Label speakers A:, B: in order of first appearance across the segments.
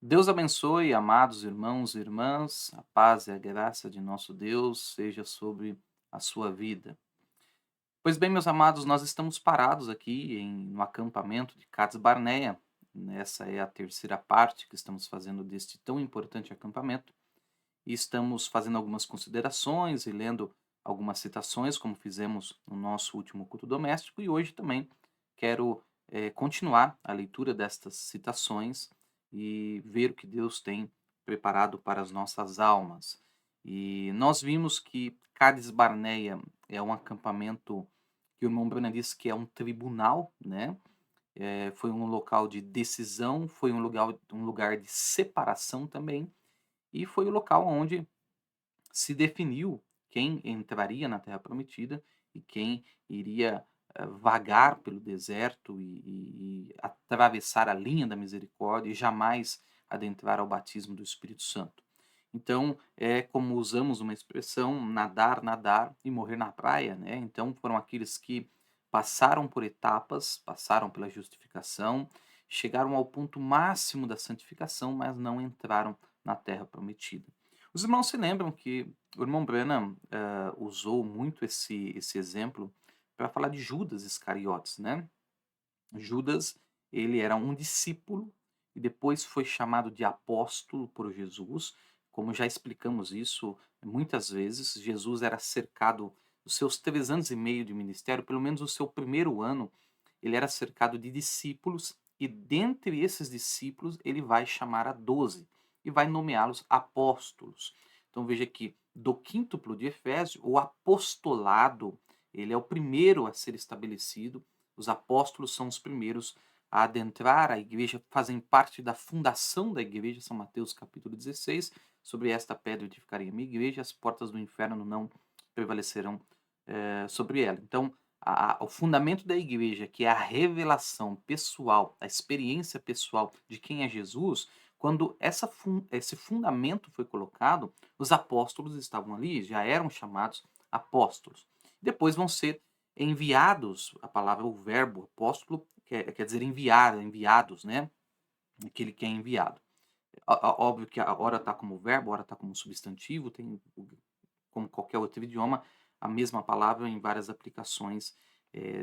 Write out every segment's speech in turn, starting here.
A: Deus abençoe, amados irmãos e irmãs, a paz e a graça de nosso Deus seja sobre a sua vida. Pois bem, meus amados, nós estamos parados aqui no acampamento de Cades Barneia. Essa é a terceira parte que estamos fazendo deste tão importante acampamento. E estamos fazendo algumas considerações e lendo algumas citações, como fizemos no nosso último culto doméstico. E hoje também quero continuar a leitura destas citações e ver o que Deus tem preparado para as nossas almas. E nós vimos que Cades Barneia é um acampamento que o irmão Brana disse que é um tribunal, né? Foi um local de decisão, foi um lugar de separação também, e foi o local onde se definiu quem entraria na Terra Prometida e quem iria vagar pelo deserto e atravessar a linha da misericórdia e jamais adentrar ao batismo do Espírito Santo. Então, é como usamos uma expressão, nadar, nadar e morrer na praia, né? Então, foram aqueles que passaram por etapas, passaram pela justificação, chegaram ao ponto máximo da santificação, mas não entraram na Terra Prometida. Os irmãos se lembram que o irmão Branham usou muito esse exemplo para falar de Judas Iscariotes, né? Judas, ele era um discípulo e depois foi chamado de apóstolo por Jesus. Como já explicamos isso muitas vezes, Jesus era cercado, os seus 3 anos e meio de ministério, pelo menos o seu primeiro ano, ele era cercado de discípulos e dentre esses discípulos ele vai chamar a 12 e vai nomeá-los apóstolos. Então veja que do quíntuplo de Efésio, o apostolado, ele é o primeiro a ser estabelecido. Os apóstolos são os primeiros a adentrar a igreja, fazem parte da fundação da igreja, São Mateus capítulo 16, sobre esta pedra edificarei a minha igreja, as portas do inferno não prevalecerão sobre ela. Então, o fundamento da igreja, que é a revelação pessoal, a experiência pessoal de quem é Jesus, quando esse fundamento foi colocado, os apóstolos estavam ali, já eram chamados apóstolos. Depois vão ser enviados, a palavra, o verbo apóstolo, quer dizer enviar, enviados, né? Aquele que é enviado. Óbvio que a hora está como verbo, a hora está como substantivo, tem, como qualquer outro idioma, a mesma palavra em várias aplicações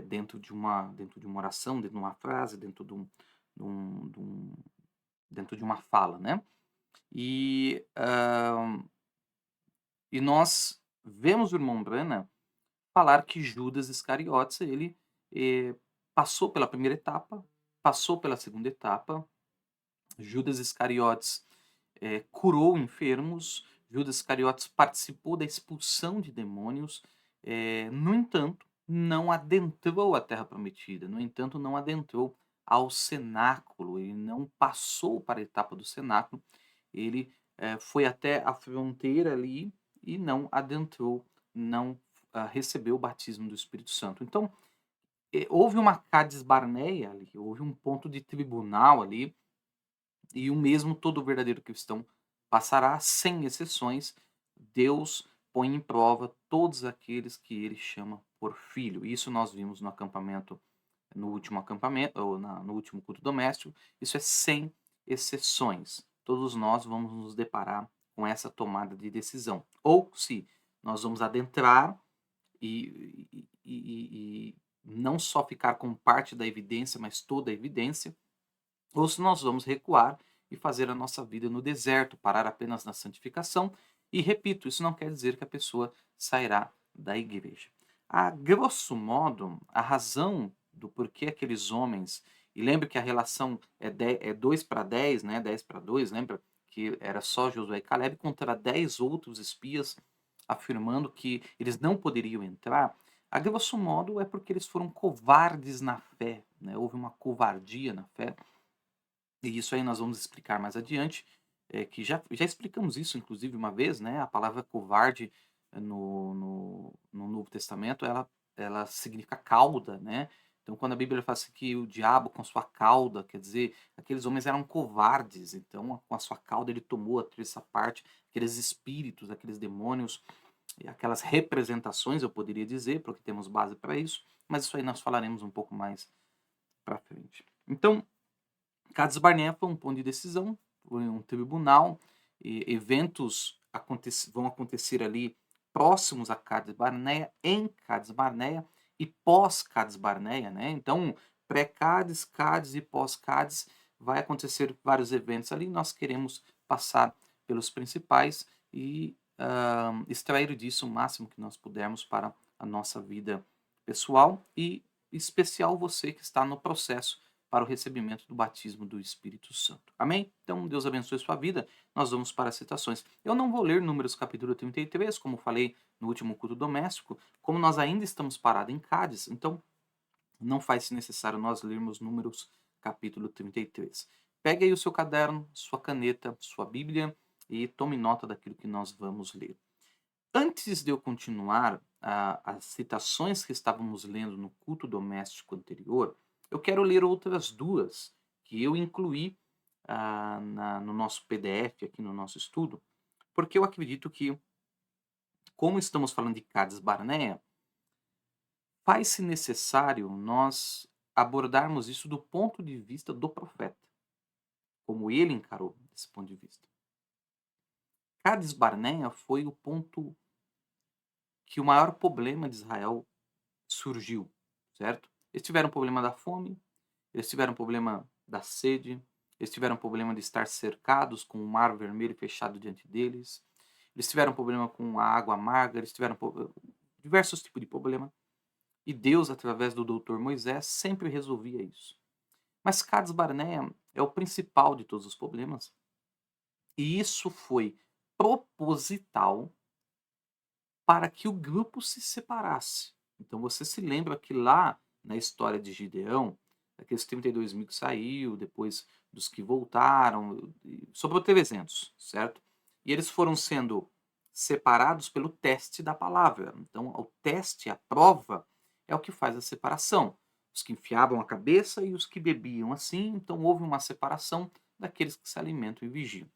A: dentro de uma oração, dentro de uma frase, de um, de um- dentro de uma fala, né? E, e nós vemos o irmão Brana falar que Judas Iscariotes, ele passou pela primeira etapa, passou pela segunda etapa. Judas Iscariotes curou enfermos, Judas Iscariotes participou da expulsão de demônios, no entanto, não adentrou a Terra Prometida, no entanto, não adentrou ao cenáculo, ele não passou para a etapa do cenáculo, ele foi até a fronteira ali e não adentrou, não recebeu o batismo do Espírito Santo. Então, houve uma Cades Barneia ali, houve um ponto de tribunal ali, e o mesmo todo verdadeiro cristão passará, sem exceções. Deus põe em prova todos aqueles que ele chama por filho. Isso nós vimos no acampamento, no último acampamento, ou no último culto doméstico. Isso é sem exceções. Todos nós vamos nos deparar com essa tomada de decisão. Ou se nós vamos adentrar e não só ficar com parte da evidência, mas toda a evidência, ou se nós vamos recuar e fazer a nossa vida no deserto, parar apenas na santificação. E repito, isso não quer dizer que a pessoa sairá da igreja. A grosso modo, a razão do porquê aqueles homens, e lembre que a relação é 2 para 10, né? 10 para 2, lembra que era só Josué e Caleb contra 10 outros espias afirmando que eles não poderiam entrar. A grosso modo é porque eles foram covardes na fé, né? Houve uma covardia na fé, e isso aí nós vamos explicar mais adiante, que já explicamos isso inclusive uma vez, né, a palavra covarde no Novo Testamento, ela significa cauda, né. Então quando a Bíblia fala assim que o diabo com sua cauda, quer dizer, aqueles homens eram covardes, então com a sua cauda ele tomou a terça parte, aqueles espíritos, aqueles demônios, e aquelas representações, eu poderia dizer, porque temos base para isso, mas isso aí nós falaremos um pouco mais para frente. Então, Cades Barnea foi um ponto de decisão, por um tribunal, eventos vão acontecer ali próximos a Cades Barneia, em Cades Barneia e pós-Cades Barneia, né? Então, pré-Cades, Cades e pós-Cades vai acontecer vários eventos ali. Nós queremos passar pelos principais e extrair disso o máximo que nós pudermos para a nossa vida pessoal e especial você que está no processo para o recebimento do batismo do Espírito Santo. Amém? Então, Deus abençoe sua vida. Nós vamos para as citações. Eu não vou ler Números capítulo 33, como falei no último culto doméstico, como nós ainda estamos parados em Cádiz, então não faz necessário nós lermos Números capítulo 33. Pegue aí o seu caderno, sua caneta, sua Bíblia e tome nota daquilo que nós vamos ler. Antes de eu continuar as citações que estávamos lendo no culto doméstico anterior, eu quero ler outras duas que eu incluí no nosso PDF, aqui no nosso estudo, porque eu acredito que, como estamos falando de Cades Barnea, faz-se necessário nós abordarmos isso do ponto de vista do profeta, como ele encarou esse ponto de vista. Cades Barnea foi o ponto que o maior problema de Israel surgiu, certo? Eles tiveram problema da fome, eles tiveram problema da sede, eles tiveram problema de estar cercados com o mar vermelho fechado diante deles, eles tiveram problema com a água amarga, eles tiveram diversos tipos de problema. E Deus, através do doutor Moisés, sempre resolvia isso. Mas Cades Barnea é o principal de todos os problemas. E isso foi proposital para que o grupo se separasse. Então você se lembra que lá na história de Gideão, aqueles 32 mil que saiu, depois dos que voltaram, sobrou 300, certo? E eles foram sendo separados pelo teste da palavra. Então o teste, a prova, é o que faz a separação. Os que enfiavam a cabeça e os que bebiam assim, então houve uma separação daqueles que se alimentam e vigiam.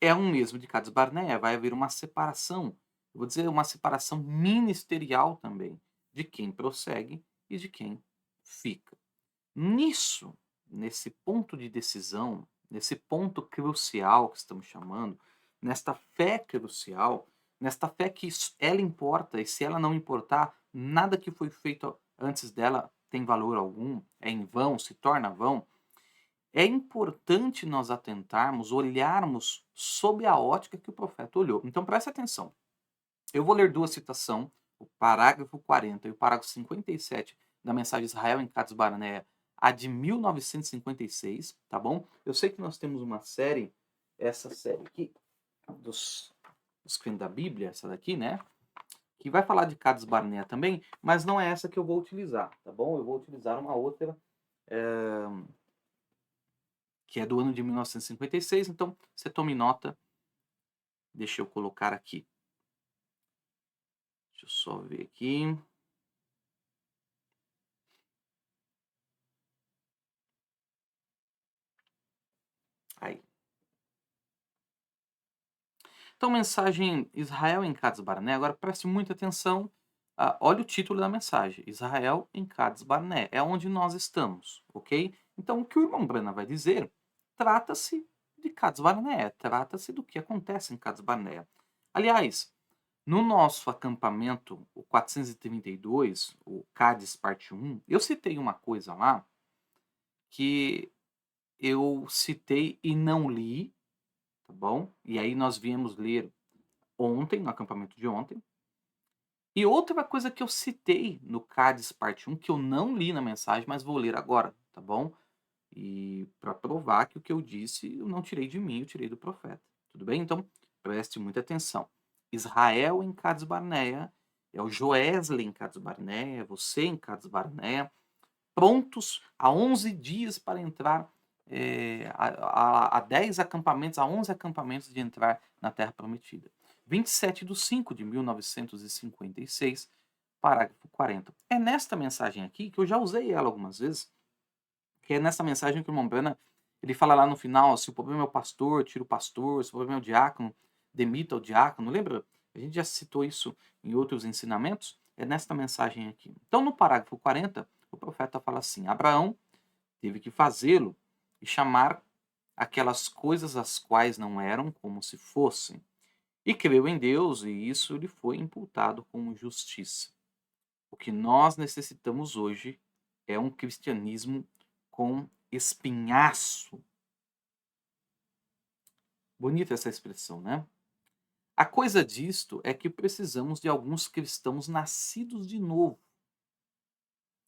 A: É um mesmo de Cades Barnea, vai haver uma separação, eu vou dizer uma separação ministerial também, de quem prossegue e de quem fica. Nisso, nesse ponto de decisão, nesse ponto crucial que estamos chamando, nesta fé crucial, nesta fé que ela importa e se ela não importar, nada que foi feito antes dela tem valor algum, é em vão, se torna vão. É importante nós atentarmos, olharmos sob a ótica que o profeta olhou. Então preste atenção. Eu vou ler duas citações, o parágrafo 40 e o parágrafo 57 da mensagem de Israel em Cades Barnea, a de 1956, tá bom? Eu sei que nós temos uma série, essa série aqui, dos crentes da Bíblia, essa daqui, né? Que vai falar de Cades Barnea também, mas não é essa que eu vou utilizar, tá bom? Eu vou utilizar uma outra, que é do ano de 1956, então você tome nota. Deixa eu colocar aqui. Deixa eu só ver aqui. Aí. Então, mensagem Israel em Cades Barnea. Agora preste muita atenção. Olha o título da mensagem. Israel em Cades Barnea. É onde nós estamos, ok? Então, o que o irmão Brana vai dizer trata-se de Cades Barnea. Trata-se do que acontece em Cades Barnea. Aliás, no nosso acampamento, o 432, o Cades parte 1, eu citei uma coisa lá que eu citei e não li, tá bom? E aí nós viemos ler ontem, no acampamento de ontem. E outra coisa que eu citei no Cádiz parte 1, que eu não li na mensagem, mas vou ler agora, tá bom? E para provar que o que eu disse eu não tirei de mim, eu tirei do profeta. Tudo bem? Então, preste muita atenção. Israel em Cades Barnea, é o Joesley em Cades Barnea, você em Cades Barnea, prontos há 11 dias para entrar, a 10 acampamentos, a 11 acampamentos de entrar na Terra Prometida. 27/5 de 1956, parágrafo 40. É nesta mensagem aqui, que eu já usei ela algumas vezes, que é nessa mensagem que o irmão Brana, ele fala lá no final, se o problema é o pastor, tira o pastor, se o problema é o diácono, demita o diácono. Lembra? A gente já citou isso em outros ensinamentos. É nesta mensagem aqui. Então, no parágrafo 40, o profeta fala assim: Abraão teve que fazê-lo e chamar aquelas coisas as quais não eram como se fossem, e creu em Deus, e isso lhe foi imputado como justiça. O que nós necessitamos hoje é um cristianismo com espinhaço. Bonita essa expressão, né? A coisa disto é que precisamos de alguns cristãos nascidos de novo.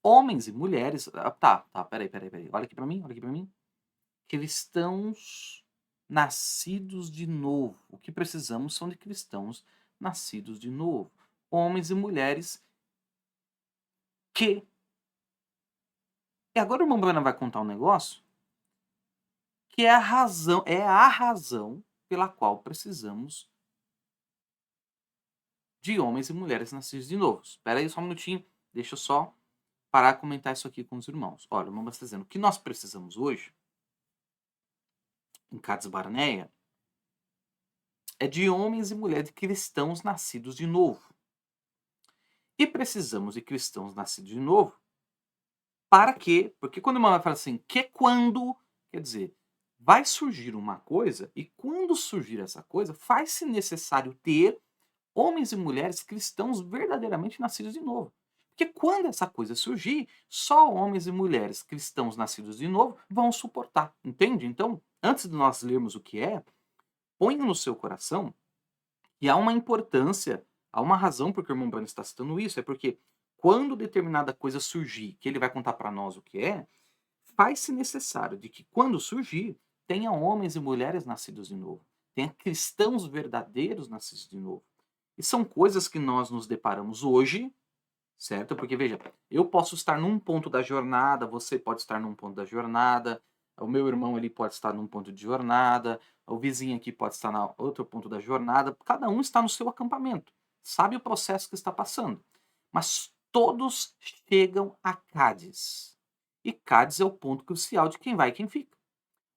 A: Homens e mulheres. Tá, peraí. Olha aqui pra mim. Cristãos nascidos de novo. O que precisamos são de cristãos nascidos de novo. Homens e mulheres que. E agora o irmão Brana vai contar um negócio que é a razão pela qual precisamos de homens e mulheres nascidos de novo. Espera aí só um minutinho, deixa eu só parar de comentar isso aqui com os irmãos. Olha, o irmão está dizendo, o que nós precisamos hoje, em Cades Barneia, é de homens e mulheres cristãos nascidos de novo. E precisamos de cristãos nascidos de novo, para quê? Porque quando o irmão fala assim, que quando, quer dizer, vai surgir uma coisa, e quando surgir essa coisa, faz-se necessário ter homens e mulheres cristãos verdadeiramente nascidos de novo. Porque quando essa coisa surgir, só homens e mulheres cristãos nascidos de novo vão suportar, entende? Então, antes de nós lermos o que é, ponha no seu coração que há uma importância, há uma razão porque o irmão Bruno está citando isso, é porque quando determinada coisa surgir, que ele vai contar para nós o que é, faz-se necessário de que quando surgir, tenha homens e mulheres nascidos de novo, tenha cristãos verdadeiros nascidos de novo. E são coisas que nós nos deparamos hoje, certo? Porque, veja, eu posso estar num ponto da jornada, você pode estar num ponto da jornada, o meu irmão ele pode estar num ponto de jornada, o vizinho aqui pode estar no outro ponto da jornada, cada um está no seu acampamento, sabe o processo que está passando. Mas todos chegam a Cádiz. E Cádiz é o ponto crucial de quem vai e quem fica.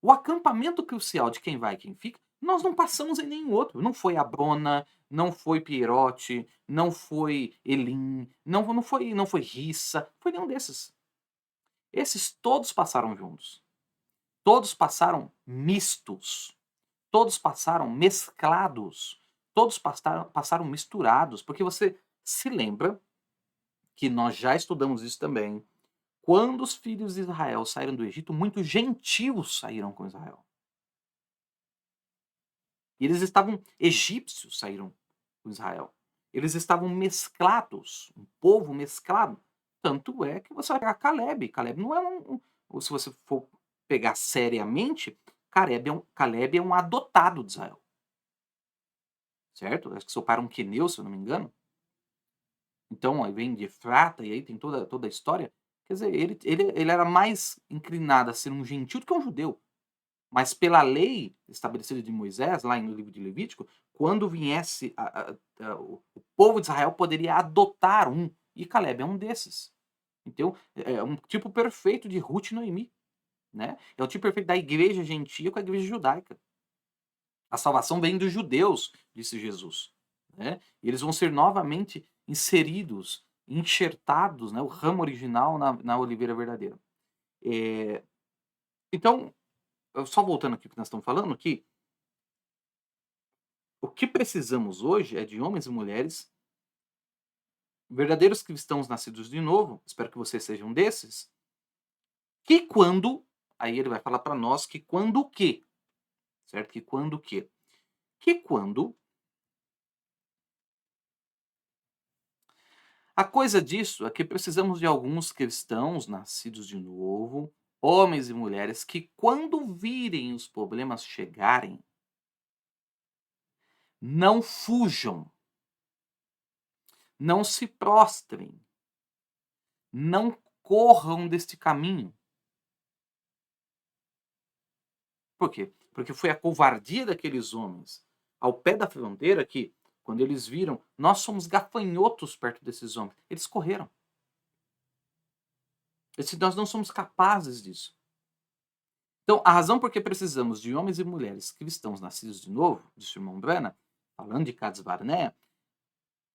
A: O acampamento crucial de quem vai e quem fica, nós não passamos em nenhum outro. Não foi Abrona, não foi Pierote, não foi Elim, não foi Rissa, foi nenhum desses. Esses todos passaram juntos. Todos passaram mistos. Todos passaram mesclados. Todos passaram misturados. Porque você se lembra que nós já estudamos isso também. Quando os filhos de Israel saíram do Egito, muitos gentios saíram com Israel. E eles estavam, egípcios saíram com Israel. Eles estavam mesclados, um povo mesclado. Tanto é que você vai pegar Caleb. Caleb não é se você for pegar seriamente, Caleb é um adotado de Israel. Certo? Acho que seu pai era um queneu, se eu não me engano. Então, aí vem de Efrata, e aí tem toda a história. Quer dizer, ele era mais inclinado a ser um gentil do que um judeu. Mas pela lei estabelecida de Moisés, lá no livro de Levítico, quando viesse o povo de Israel poderia adotar um, e Caleb é um desses. Então, é um tipo perfeito de Ruth e Noemi. Né? É o tipo perfeito da igreja gentia com a igreja judaica. A salvação vem dos judeus, disse Jesus. Né? E eles vão ser novamente inseridos, enxertados, né? O ramo original na oliveira verdadeira. Então, só voltando aqui ao que nós estamos falando, que o que precisamos hoje é de homens e mulheres, verdadeiros cristãos nascidos de novo, espero que vocês sejam desses, que quando, aí ele vai falar para nós que quando o quê? Certo? Que quando o quê? Que quando a coisa disso é que precisamos de alguns cristãos nascidos de novo, homens e mulheres, que quando virem os problemas chegarem, não fujam, não se prostrem, não corram deste caminho. Por quê? Porque foi a covardia daqueles homens ao pé da fronteira que, quando eles viram, nós somos gafanhotos perto desses homens, eles correram. Nós não somos capazes disso. Então, a razão por que precisamos de homens e mulheres cristãos nascidos de novo, disse o irmão Brana, falando de Cades Barnea,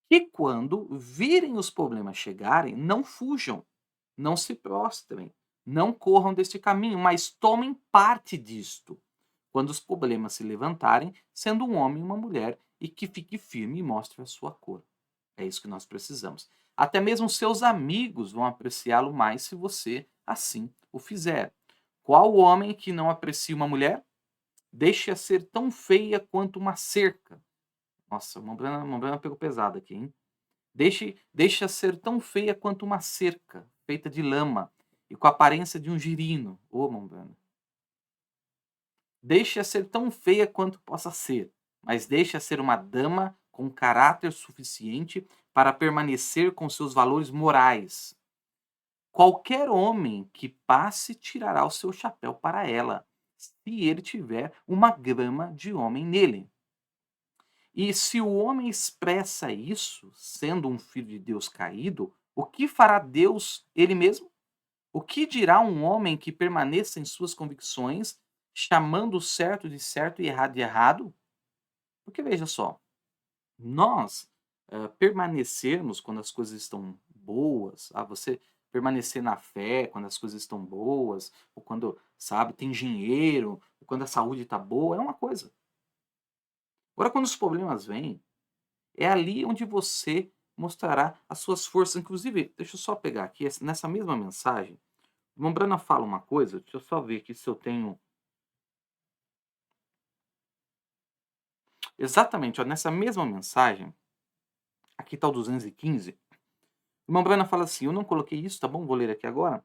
A: que quando virem os problemas chegarem, não fujam, não se prostrem, não corram deste caminho, mas tomem parte disto. quando os problemas se levantarem, sendo um homem e uma mulher, e que fique firme e mostre a sua cor. É isso que nós precisamos. Até mesmo seus amigos vão apreciá-lo mais se você assim o fizer. Qual homem que não aprecia uma mulher? Deixe-a ser tão feia quanto uma cerca. Nossa, Mombrana pegou pesado aqui, hein? Deixe-a ser tão feia quanto uma cerca, feita de lama, e com a aparência de um girino. Ô, Mombrana. Deixe-a ser tão feia quanto possa ser, mas deixe-a ser uma dama com caráter suficiente para permanecer com seus valores morais. Qualquer homem que passe tirará o seu chapéu para ela, se ele tiver uma grama de homem nele. E se o homem expressa isso, sendo um filho de Deus caído, o que fará Deus ele mesmo? O que dirá um homem que permaneça em suas convicções, chamando o certo de certo e errado de errado? Porque veja só, nós permanecermos quando as coisas estão boas, você permanecer na fé quando as coisas estão boas, ou quando, sabe, tem dinheiro, ou quando a saúde está boa, é uma coisa. Agora, quando os problemas vêm, é ali onde você mostrará as suas forças. Inclusive, deixa eu só pegar aqui, nessa mesma mensagem, o Mombrana fala uma coisa, deixa eu só ver aqui se eu tenho. Exatamente, ó, nessa mesma mensagem, aqui está o 215, o Mombrana fala assim: eu não coloquei isso, tá bom? Vou ler aqui agora.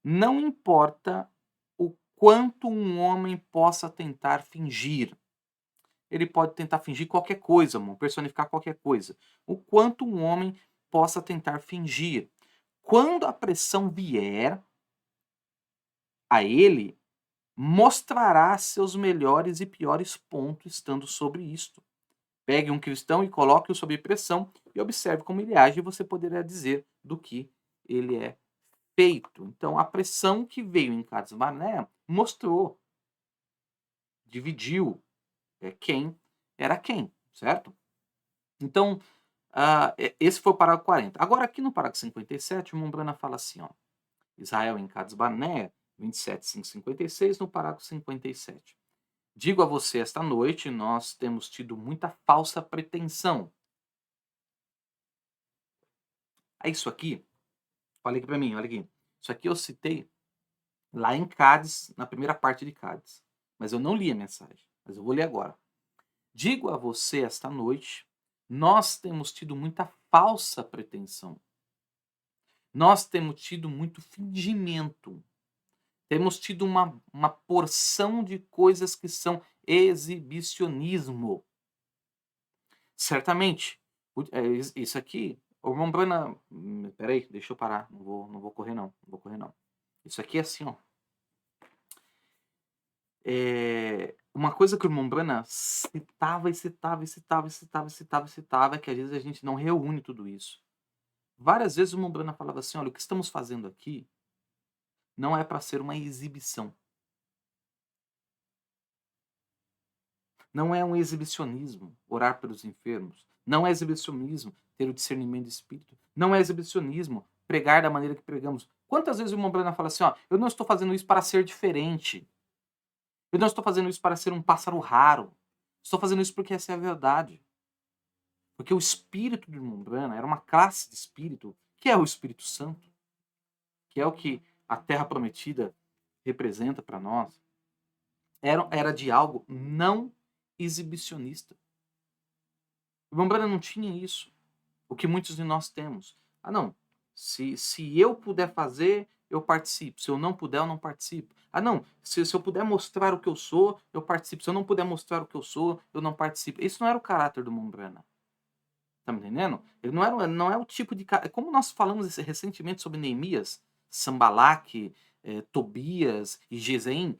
A: Não importa o quanto um homem possa tentar fingir. Ele pode tentar fingir qualquer coisa, amor, personificar qualquer coisa. O quanto um homem possa tentar fingir. Quando a pressão vier a ele, mostrará seus melhores e piores pontos estando sobre isto. Pegue um cristão e coloque-o sob pressão e observe como ele age e você poderá dizer do que ele é feito. Então, a pressão que veio em Cades Barnea mostrou, dividiu quem era quem, certo? Então, esse foi o parágrafo 40. Agora, aqui no parágrafo 57, o Mombrana fala assim, ó, Israel em Cades Barnea, 27.556, no parágrafo 57. Digo a você, esta noite nós temos tido muita falsa pretensão. Isso aqui, olha aqui para mim, olha aqui. Isso aqui eu citei lá em Cádiz, na primeira parte de Cádiz. Mas eu não li a mensagem, mas eu vou ler agora. Digo a você esta noite, nós temos tido muita falsa pretensão. Nós temos tido muito fingimento. Temos tido uma porção de coisas que são exibicionismo. Certamente, isso aqui, o Mombrana, peraí, deixa eu parar, não vou correr não, não vou correr não. Isso aqui é assim, ó. Uma coisa que o Mombrana citava, é que às vezes a gente não reúne tudo isso. Várias vezes o Mombrana falava assim, olha, o que estamos fazendo aqui não é para ser uma exibição. Não é um exibicionismo orar pelos enfermos. Não é exibicionismo ter o discernimento de espírito. Não é exibicionismo pregar da maneira que pregamos. Quantas vezes o Mombrana fala assim, ó, eu não estou fazendo isso para ser diferente. Eu não estou fazendo isso para ser um pássaro raro. Estou fazendo isso porque essa é a verdade. Porque o espírito de Mombrana era uma classe de espírito que é o Espírito Santo, que é o que a Terra Prometida representa para nós. Era de algo não exibicionista. O Mombrana não tinha isso. O que muitos de nós temos. Não. Se eu puder fazer, eu participo. Se eu não puder, eu não participo. Não. Se eu puder mostrar o que eu sou, eu participo. Se eu não puder mostrar o que eu sou, eu não participo. Isso não era o caráter do Mombrana. Tá me entendendo? Ele não é o tipo de cara. Como nós falamos recentemente sobre Neemias, Sambalaque, Tobias e Gesem,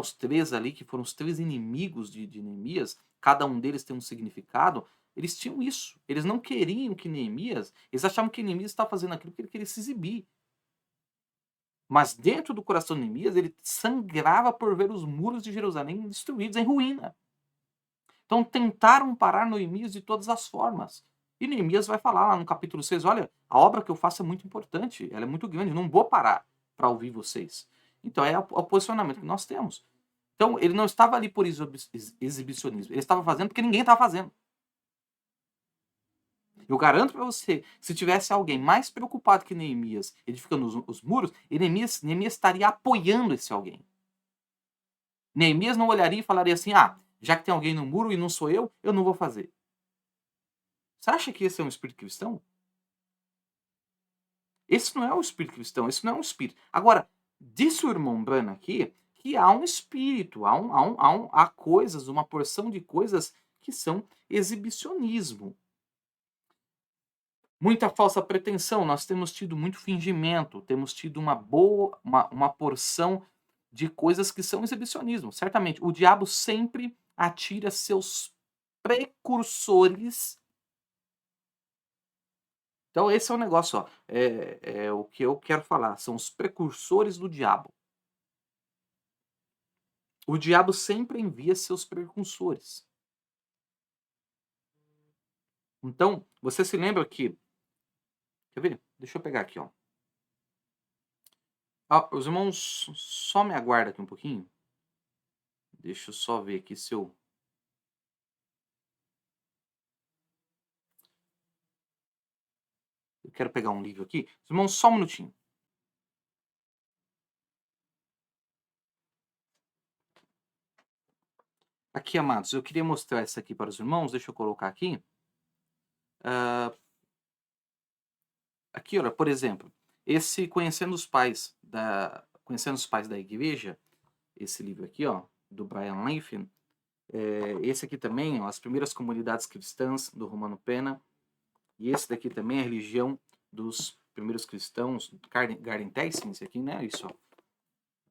A: os três ali, que foram os três inimigos de Neemias, cada um deles tem um significado. Eles tinham isso. Eles não queriam que Neemias. Eles achavam que Neemias estava fazendo aquilo porque ele queria se exibir. Mas dentro do coração de Neemias, ele sangrava por ver os muros de Jerusalém destruídos, em ruína. Então tentaram parar Neemias de todas as formas. E Neemias vai falar lá no capítulo 6, olha, a obra que eu faço é muito importante, ela é muito grande, não vou parar para ouvir vocês. Então é o posicionamento que nós temos. Então, ele não estava ali por exibicionismo, ele estava fazendo porque ninguém estava fazendo. Eu garanto para você, se tivesse alguém mais preocupado que Neemias edificando os muros, Neemias estaria apoiando esse alguém. Neemias não olharia e falaria assim: ah, já que tem alguém no muro e não sou eu não vou fazer. Você acha que esse é um espírito cristão? Esse não é o espírito cristão, esse não é um espírito. Agora, disse o irmão Brana aqui que há um espírito, há coisas, uma porção de coisas que são exibicionismo. Muita falsa pretensão, nós temos tido muito fingimento, temos tido uma porção de coisas que são exibicionismo. Certamente, o diabo sempre atira seus precursores. Então, esse é o negócio, ó. É o que eu quero falar. São os precursores do diabo. O diabo sempre envia seus precursores. Então, você se lembra que. Quer ver? Deixa eu pegar aqui, ó. Ah, os irmãos, só me aguarda aqui um pouquinho. Deixa eu só ver aqui se eu. Eu quero pegar um livro aqui. Os irmãos, só um minutinho. Aqui, amados, eu queria mostrar isso aqui para os irmãos. Deixa eu colocar aqui. Aqui, olha, por exemplo, esse Conhecendo os Pais da Igreja, esse livro aqui, ó, do Brian Latham, esse aqui também, ó, As Primeiras Comunidades Cristãs, do Romano Pena, e esse daqui também, A Religião dos Primeiros Cristãos, Garden Tyson, esse aqui, né, isso, ó,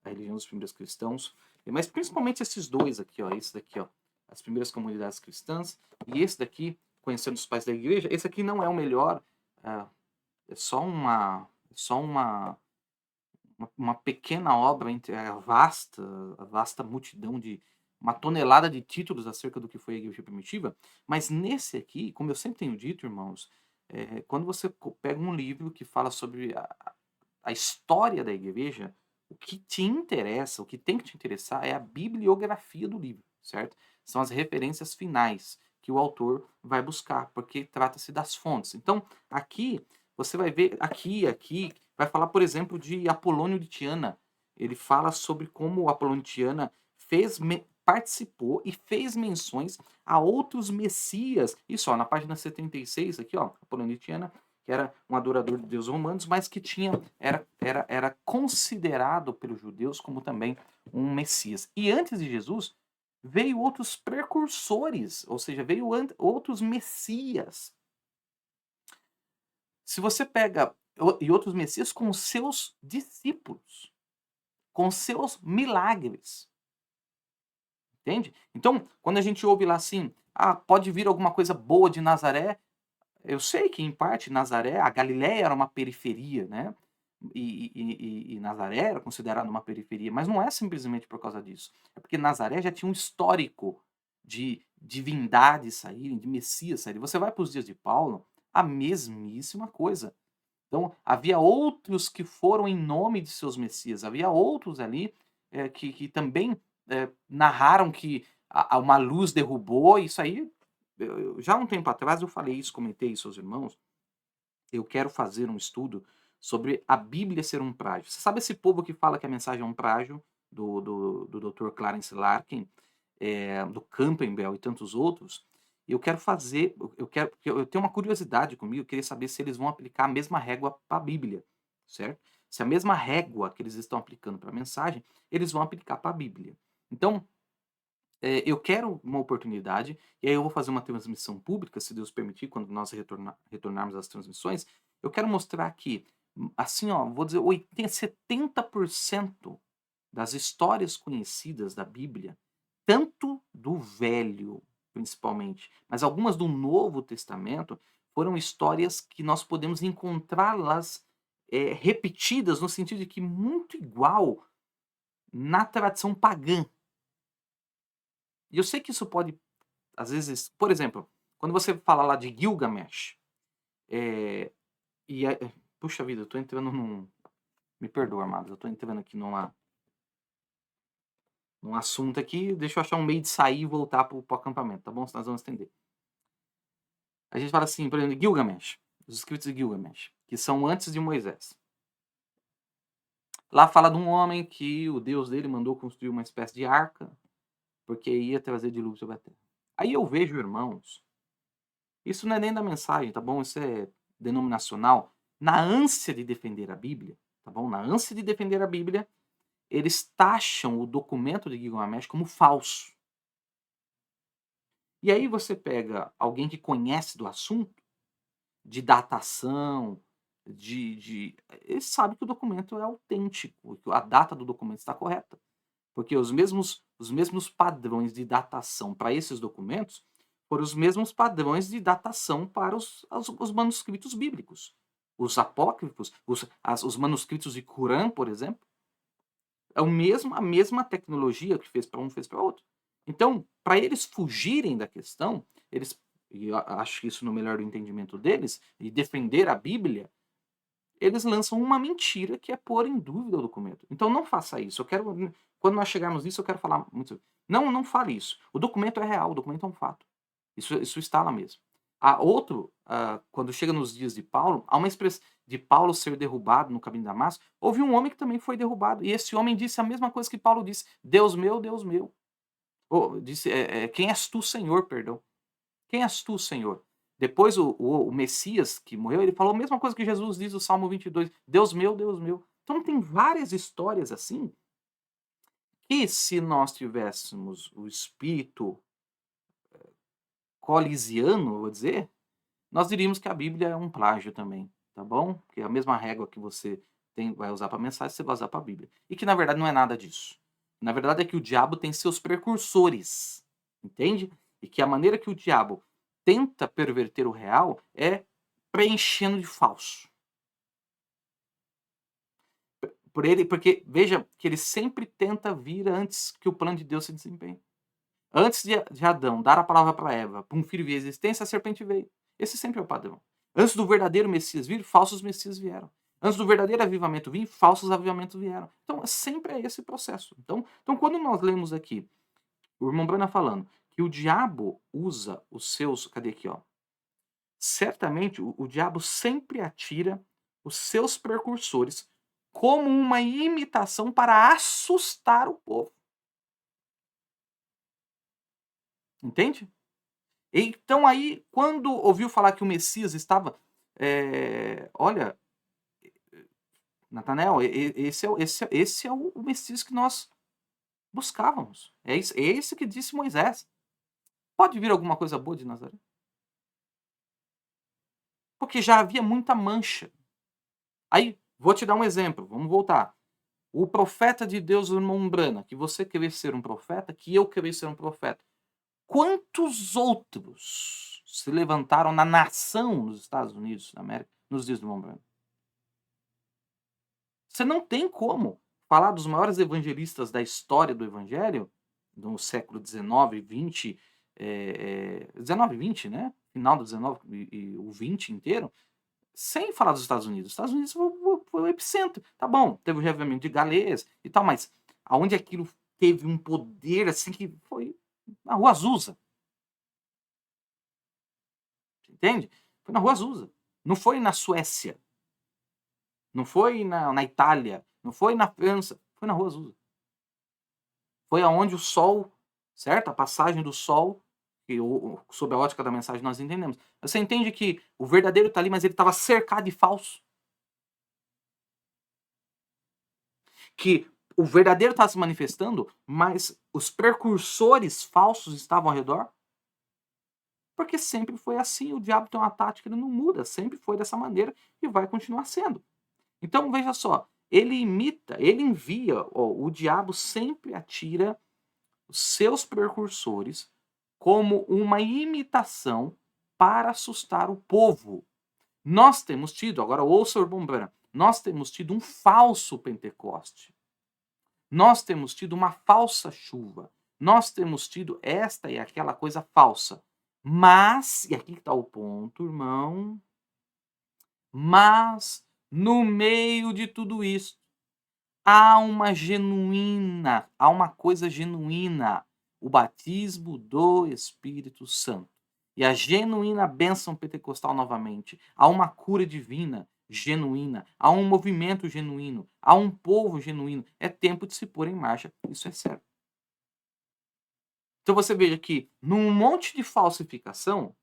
A: A Religião dos Primeiros Cristãos, mas principalmente esses dois aqui, ó, esse daqui, ó, As Primeiras Comunidades Cristãs, e esse daqui, Conhecendo os Pais da Igreja. Esse aqui não é o melhor, é só uma pequena obra entre a vasta multidão de uma tonelada de títulos acerca do que foi a igreja primitiva, mas nesse aqui, como eu sempre tenho dito, irmãos, quando você pega um livro que fala sobre a história da igreja, o que te interessa, o que tem que te interessar é a bibliografia do livro, certo? São as referências finais que o autor vai buscar, porque trata-se das fontes. Então, aqui você vai ver, aqui, vai falar, por exemplo, de Apolônio de Tiana. Ele fala sobre como o Apolônio de Tiana participou e fez menções a outros messias. Isso, ó, na página 76, aqui, ó, Apolônio de Tiana, que era um adorador de deuses romanos, mas que era considerado pelos judeus como também um messias. E antes de Jesus, veio outros precursores, ou seja, veio outros messias. Se você pega e outros messias com seus discípulos, com seus milagres. Entende? Então, quando a gente ouve lá assim, ah, pode vir alguma coisa boa de Nazaré, eu sei que, em parte, Nazaré, a Galiléia era uma periferia, né? E Nazaré era considerada uma periferia, mas não é simplesmente por causa disso. É porque Nazaré já tinha um histórico de divindades saírem, de Messias saírem. Você vai para os dias de Paulo, a mesmíssima coisa. Então, havia outros que foram em nome de seus Messias, havia outros ali que também narraram que uma luz derrubou, isso aí já há um tempo atrás eu falei isso, comentei isso aos irmãos. Eu quero fazer um estudo sobre a Bíblia ser um plágio. Você sabe esse povo que fala que a mensagem é um plágio do Dr. Clarence Larkin, do Campbell e tantos outros? Eu quero fazer, porque eu tenho uma curiosidade comigo, eu queria saber se eles vão aplicar a mesma régua para a Bíblia, certo? Se a mesma régua que eles estão aplicando para a mensagem, eles vão aplicar para a Bíblia. Então, eu quero uma oportunidade, e aí eu vou fazer uma transmissão pública, se Deus permitir, quando nós retornarmos às transmissões, eu quero mostrar que, assim, ó, vou dizer, 70% das histórias conhecidas da Bíblia, tanto do Velho, principalmente, mas algumas do Novo Testamento, foram histórias que nós podemos encontrá-las repetidas, no sentido de que muito igual na tradição pagã. E eu sei que isso pode, às vezes, por exemplo, quando você fala lá de Gilgamesh, é, puxa vida, eu tô entrando num. Me perdoa, amados, eu tô entrando aqui numa. num assunto aqui, deixa eu achar um meio de sair e voltar pro acampamento, tá bom? Senão nós vamos estender. A gente fala assim, por exemplo, Gilgamesh, os escritos de Gilgamesh, que são antes de Moisés. Lá fala de um homem que o Deus dele mandou construir uma espécie de arca, porque ia trazer dilúvio sobre a terra. Aí eu vejo, irmãos, isso não é nem da mensagem, tá bom? Isso é denominacional. Na ânsia de defender a Bíblia, tá bom? Na ânsia de defender a Bíblia, eles taxam o documento de Gilgamesh como falso. E aí você pega alguém que conhece do assunto, de datação, ele sabe que o documento é autêntico, que a data do documento está correta. Porque os mesmos padrões de datação para esses documentos foram os mesmos padrões de datação para os manuscritos bíblicos. Os apócrifos, os manuscritos de Corã, por exemplo, é a mesma tecnologia que fez para um, fez para outro. Então, para eles fugirem da questão, e eu acho que isso no melhor do entendimento deles, e defender a Bíblia, eles lançam uma mentira que é pôr em dúvida o documento. Então não faça isso. Quando nós chegarmos nisso, eu quero falar muito. Não fale isso. O documento é real, o documento é um fato. Isso está lá mesmo. Quando chega nos dias de Paulo, há uma expressão de Paulo ser derrubado no caminho de Damasco. Houve um homem que também foi derrubado. E esse homem disse a mesma coisa que Paulo disse: Deus meu, Deus meu. Disse, quem és tu, Senhor, perdão. Quem és tu, Senhor? Depois o Messias que morreu, ele falou a mesma coisa que Jesus diz no Salmo 22, Deus meu, Deus meu. Então tem várias histórias assim, que se nós tivéssemos o espírito colisiano, vou dizer, nós diríamos que a Bíblia é um plágio também, tá bom? Que é a mesma régua que você vai usar para mensagem, você vai usar para a Bíblia. E que na verdade não é nada disso. Na verdade é que o diabo tem seus precursores, entende? E que a maneira que o diabo tenta perverter o real é preenchendo de falso. Porque veja que ele sempre tenta vir antes que o plano de Deus se desempenhe. Antes de Adão dar a palavra para Eva, para um filho vir à existência, a serpente veio. Esse sempre é o padrão. Antes do verdadeiro Messias vir, falsos Messias vieram. Antes do verdadeiro avivamento vir, falsos avivamentos vieram. Então, sempre é esse processo. Então quando nós lemos aqui, o irmão Brana falando que o diabo usa os seus... Cadê aqui, ó? Certamente, o diabo sempre atira os seus precursores como uma imitação para assustar o povo. Entende? Então aí, quando ouviu falar que o Messias estava, olha, Natanael, esse é o Messias que nós buscávamos. É esse que disse Moisés. Pode vir alguma coisa boa de Nazaré? Porque já havia muita mancha. Aí, vou te dar um exemplo, vamos voltar. O profeta de Deus, o irmão Brana, que você querer ser um profeta, que eu querer ser um profeta. Quantos outros se levantaram na nação nos Estados Unidos da América nos dias do irmão Brana? Você não tem como falar dos maiores evangelistas da história do evangelho, no século XIX, XX, 19 e 20, né? Final do 19 e o 20 inteiro, sem falar dos Estados Unidos. Os Estados Unidos foi o epicentro. Tá bom, teve o reavivamento de Galês e tal, mas aonde aquilo teve um poder assim que foi na Rua Azusa. Entende? Foi na Rua Azusa. Não foi na Suécia. Não foi na Itália. Não foi na França. Foi na Rua Azusa. Foi aonde o sol, certo? A passagem do sol, que sob a ótica da mensagem nós entendemos. Você entende que o verdadeiro está ali, mas ele estava cercado de falso. Que o verdadeiro está se manifestando, mas os precursores falsos estavam ao redor. Porque sempre foi assim, o diabo tem uma tática, ele não muda, sempre foi dessa maneira e vai continuar sendo. Então veja só, ele imita, ele envia, o diabo sempre atira os seus precursores como uma imitação para assustar o povo. Nós temos tido, agora ouça o irmão Branham, nós temos tido um falso Pentecoste. Nós temos tido uma falsa chuva. Nós temos tido esta e aquela coisa falsa. Mas, e aqui está o ponto, irmão, mas no meio de tudo isso, há uma coisa genuína, o batismo do Espírito Santo. E a genuína bênção pentecostal novamente. Há uma cura divina genuína, há um movimento genuíno, há um povo genuíno. É tempo de se pôr em marcha, isso é certo. Então você veja que num monte de falsificação,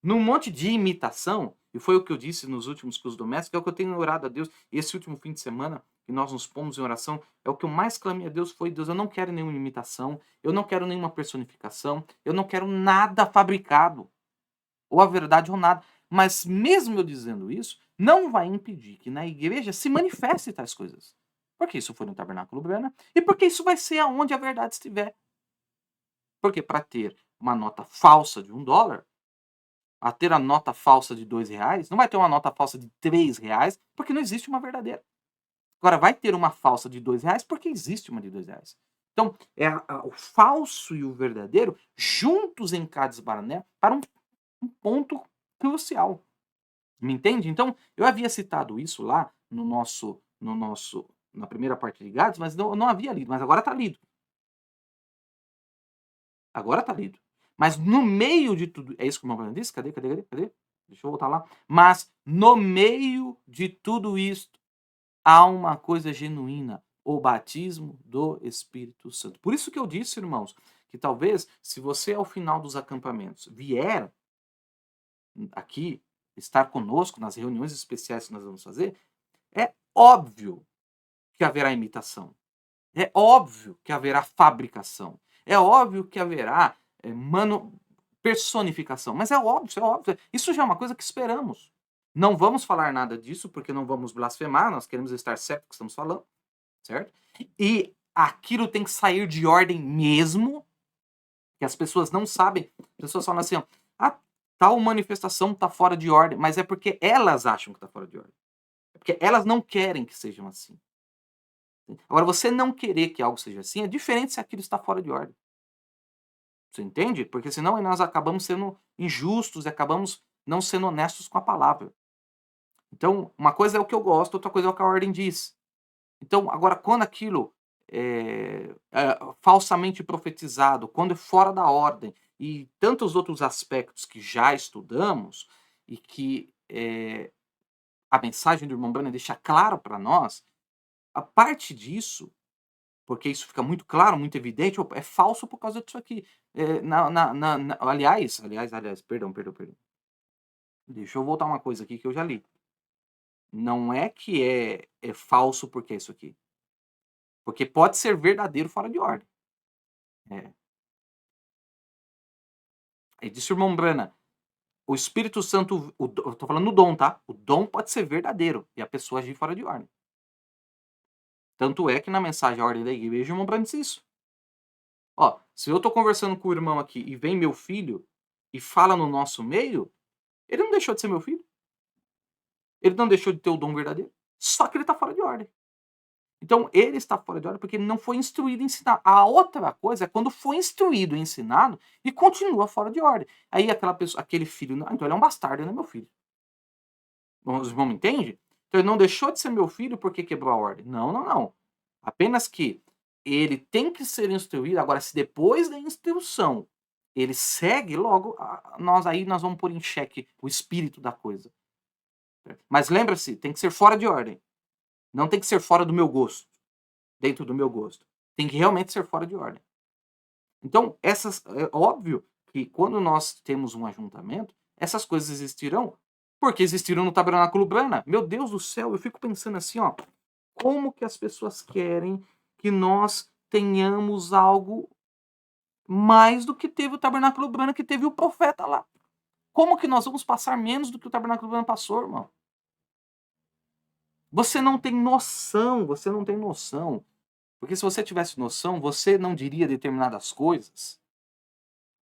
A: num monte de imitação, e foi o que eu disse nos últimos cultos domésticos, é o que eu tenho orado a Deus. Esse último fim de semana, que nós nos pomos em oração, é o que eu mais clamei a Deus, foi: Deus, eu não quero nenhuma imitação, eu não quero nenhuma personificação, eu não quero nada fabricado, ou a verdade ou nada. Mas mesmo eu dizendo isso, não vai impedir que na igreja se manifeste tais coisas. Porque isso foi no Tabernáculo Brana, e porque isso vai ser aonde a verdade estiver. Porque para ter uma nota falsa de $1, a ter a nota falsa de R$ 2, não vai ter uma nota falsa de R$ 3, porque não existe uma verdadeira. Agora, vai ter uma falsa de R$ 2 porque existe uma de R$ 2. Então, é o falso e o verdadeiro juntos em Cades Barnea para um ponto crucial. Me entende? Então, eu havia citado isso lá na primeira parte de Gades, mas não havia lido, mas agora está lido. Agora está lido. Mas no meio de tudo. É isso que o irmão disse? Cadê? Deixa eu voltar lá. Mas no meio de tudo isto, há uma coisa genuína: o batismo do Espírito Santo. Por isso que eu disse, irmãos, que talvez, se você ao final dos acampamentos vier aqui estar conosco nas reuniões especiais que nós vamos fazer, é óbvio que haverá imitação. É óbvio que haverá fabricação. É óbvio que haverá personificação. Mas é óbvio, é óbvio. Isso já é uma coisa que esperamos. Não vamos falar nada disso porque não vamos blasfemar, nós queremos estar certo do que estamos falando, certo? E aquilo tem que sair de ordem mesmo, que as pessoas não sabem. As pessoas falam assim, ó, tal manifestação está fora de ordem, mas é porque elas acham que está fora de ordem. É porque elas não querem que sejam assim. Agora, você não querer que algo seja assim é diferente se aquilo está fora de ordem. Você entende? Porque senão nós acabamos sendo injustos e acabamos não sendo honestos com a palavra. Então, uma coisa é o que eu gosto, outra coisa é o que a ordem diz. Então, agora, quando aquilo é falsamente profetizado, quando é fora da ordem, e tantos outros aspectos que já estudamos, e que a mensagem do irmão Branham deixa claro para nós, a parte disso, porque isso fica muito claro, muito evidente, é falso por causa disso aqui. Aliás, perdão. Deixa eu voltar uma coisa aqui que eu já li. Não é que é falso porque é isso aqui. Porque pode ser verdadeiro fora de ordem. Aí disse o irmão Brana, o Espírito Santo, eu tô falando do dom, tá? O dom pode ser verdadeiro e a pessoa agir fora de ordem. Tanto é que na mensagem A Ordem da Igreja, o irmão Brana disse isso. Ó, se eu tô conversando com o irmão aqui e vem meu filho e fala no nosso meio, ele não deixou de ser meu filho. Ele não deixou de ter o dom verdadeiro. Só que ele tá fora de ordem. Então, ele está fora de ordem porque ele não foi instruído e ensinado. A outra coisa é quando foi instruído e ensinado e continua fora de ordem. Aí aquela pessoa, aquele filho, não, então ele é um bastardo, ele não é meu filho. Os irmãos me entendem? Então ele não deixou de ser meu filho porque quebrou a ordem. Não. Apenas que ele tem que ser instruído. Agora, se depois da instrução ele segue, logo nós vamos pôr em xeque o espírito da coisa. Mas lembra-se, tem que ser fora de ordem. Não tem que ser fora do meu gosto. Dentro do meu gosto. Tem que realmente ser fora de ordem. Então, é óbvio que quando nós temos um ajuntamento, essas coisas existirão porque existiram no Tabernáculo Brana. Meu Deus do céu, eu fico pensando assim, ó, como que as pessoas querem que nós tenhamos algo mais do que teve o Tabernáculo Brana, que teve o profeta lá? Como que nós vamos passar menos do que o Tabernáculo Brana passou, irmão? Você não tem noção, você não tem noção. Porque se você tivesse noção, você não diria determinadas coisas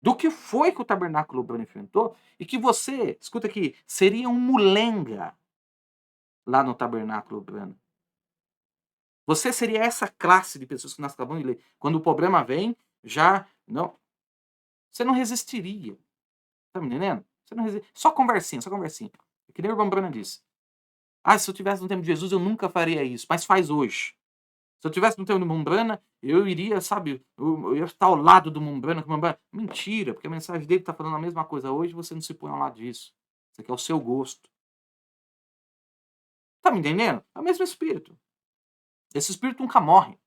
A: do que foi que o tabernáculo urbano enfrentou e que você, escuta aqui, seria um mulenga lá no tabernáculo urbano. Você seria essa classe de pessoas que nós acabamos de ler. Quando o problema vem, já não, você não resistiria. Tá me entendendo? Você não resiste. Só conversinha. É que nem o irmão Brana disse. Ah, se eu tivesse no tempo de Jesus, eu nunca faria isso, mas faz hoje. Se eu tivesse no tempo do Mumbrana, eu iria, sabe, eu ia estar ao lado do Mumbrana, que o Mumbrana... Mentira, porque a mensagem dele está falando a mesma coisa hoje, você não se põe ao lado disso. Isso aqui é o seu gosto. Tá me entendendo? É o mesmo espírito. Esse espírito nunca morre.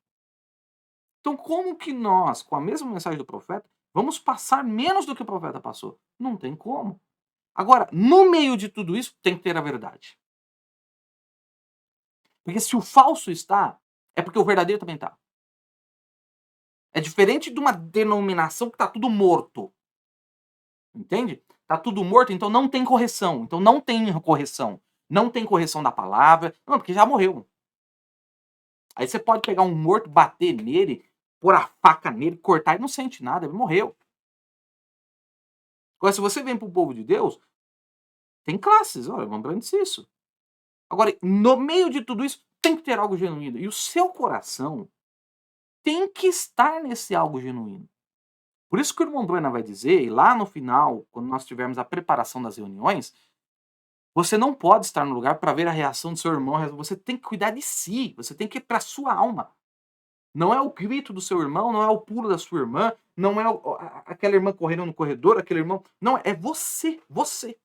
A: Então, como que nós, com a mesma mensagem do profeta, vamos passar menos do que o profeta passou? Não tem como. Agora, no meio de tudo isso, tem que ter a verdade. Porque se o falso está, é porque o verdadeiro também está. É diferente de uma denominação que está tudo morto. Entende? Está tudo morto, então não tem correção. Então não tem correção. Não tem correção da palavra. Não, porque já morreu. Aí você pode pegar um morto, bater nele, pôr a faca nele, cortar e não sente nada, ele morreu. Agora, se você vem para o povo de Deus, tem classes, olha, lembrando isso. Agora, no meio de tudo isso, tem que ter algo genuíno. E o seu coração tem que estar nesse algo genuíno. Por isso que o irmão Brana vai dizer, e lá no final, quando nós tivermos a preparação das reuniões, você não pode estar no lugar para ver a reação do seu irmão, você tem que cuidar de si, você tem que ir para a sua alma. Não é o grito do seu irmão, não é o pulo da sua irmã, não é aquela irmã correndo no corredor, aquele irmão. Não, é você, você.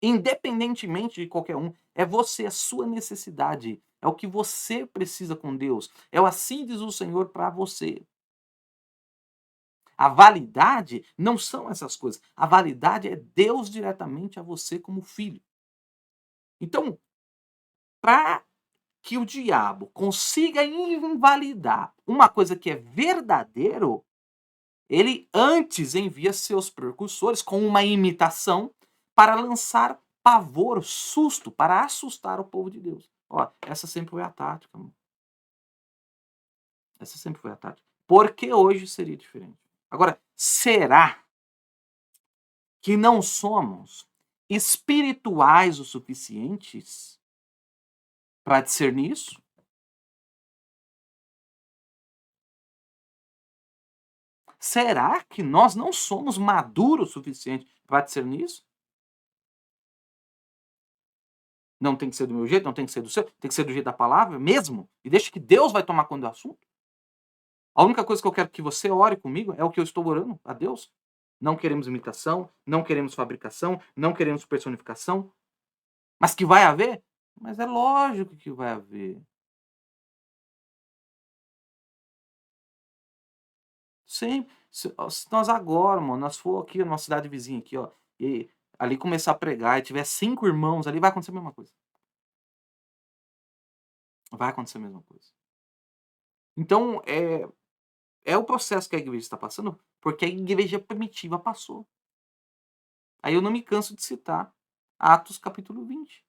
A: Independentemente de qualquer um, é você, a sua necessidade. É o que você precisa com Deus. É o assim diz o Senhor para você. A validade não são essas coisas. A validade é Deus diretamente a você como filho. Então, para que o diabo consiga invalidar uma coisa que é verdadeiro, ele antes envia seus precursores com uma imitação para lançar pavor, susto, para assustar o povo de Deus. Ó, essa sempre foi a tática, mano. Essa sempre foi a tática. Porque hoje seria diferente. Agora, será que não somos espirituais o suficientes para discernir isso? Será que nós não somos maduros o suficiente para discernir isso? Não tem que ser do meu jeito, não tem que ser do seu, tem que ser do jeito da palavra mesmo? E deixa que Deus vai tomar conta do assunto? A única coisa que eu quero que você ore comigo é o que eu estou orando a Deus. Não queremos imitação, não queremos fabricação, não queremos personificação. Mas que vai haver? Mas é lógico que vai haver. Sempre. Se nós agora, mano, nós for aqui numa cidade vizinha aqui, ó, e ali começar a pregar e tiver 5 irmãos ali, vai acontecer a mesma coisa. Vai acontecer a mesma coisa. Então, é o processo que a igreja está passando, porque a igreja primitiva passou. Aí eu não me canso de citar Atos capítulo 20.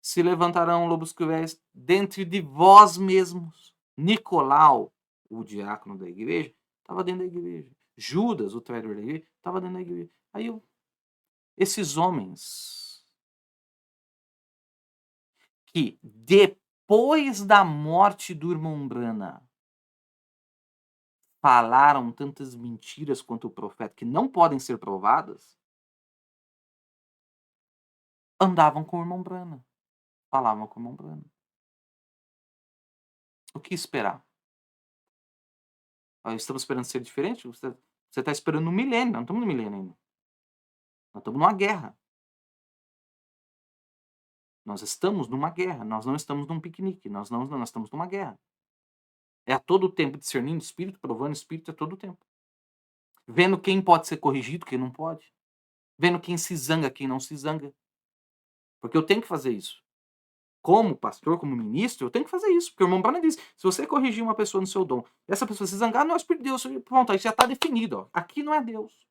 A: Se levantarão lobos cruéis dentre de vós mesmos. Nicolau, o diácono da igreja, estava dentro da igreja. Judas, o traidor da igreja, estava dentro da igreja. Aí esses homens que depois da morte do irmão Brana falaram tantas mentiras quanto o profeta que não podem ser provadas, andavam com o irmão Brana, falavam com o irmão Brana. O que esperar? Estamos esperando ser diferente? Você está esperando um milênio, nós não estamos no milênio ainda. Nós estamos numa guerra. Nós estamos numa guerra, nós não estamos num piquenique, nós estamos numa guerra. É a todo tempo discernindo espírito, provando espírito a todo tempo. Vendo quem pode ser corrigido, quem não pode. Vendo quem se zanga, quem não se zanga. Porque eu tenho que fazer isso. Como pastor, como ministro, eu tenho que fazer isso. Porque o irmão Branham diz, se você corrigir uma pessoa no seu dom, essa pessoa se zangar, não é o Espírito de Deus. Pronto, aí já está definido. Ó. Aqui não é Deus.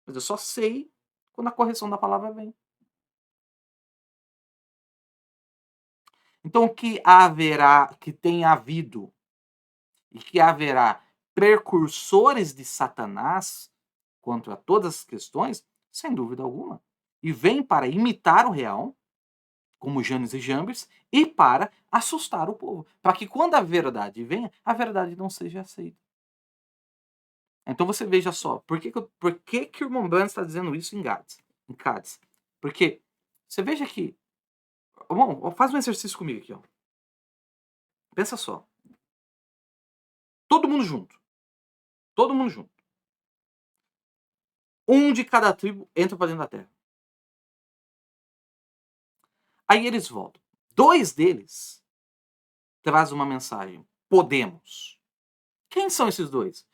A: Mas eu só sei quando a correção da palavra vem. Então, que haverá, que tem havido e que haverá precursores de Satanás quanto a todas as questões, sem dúvida alguma. E vem para imitar o real, como Janes e Jambres, e para assustar o povo. Para que quando a verdade venha, a verdade não seja aceita. Então você veja só, por que o irmão Branham está dizendo isso em Cádiz? Porque você veja que Bom, faz um exercício comigo aqui, ó. Pensa só. Todo mundo junto. Todo mundo junto. Um de cada tribo entra para dentro da terra. Aí eles voltam. Dois deles trazem uma mensagem. Podemos. Quem são esses dois?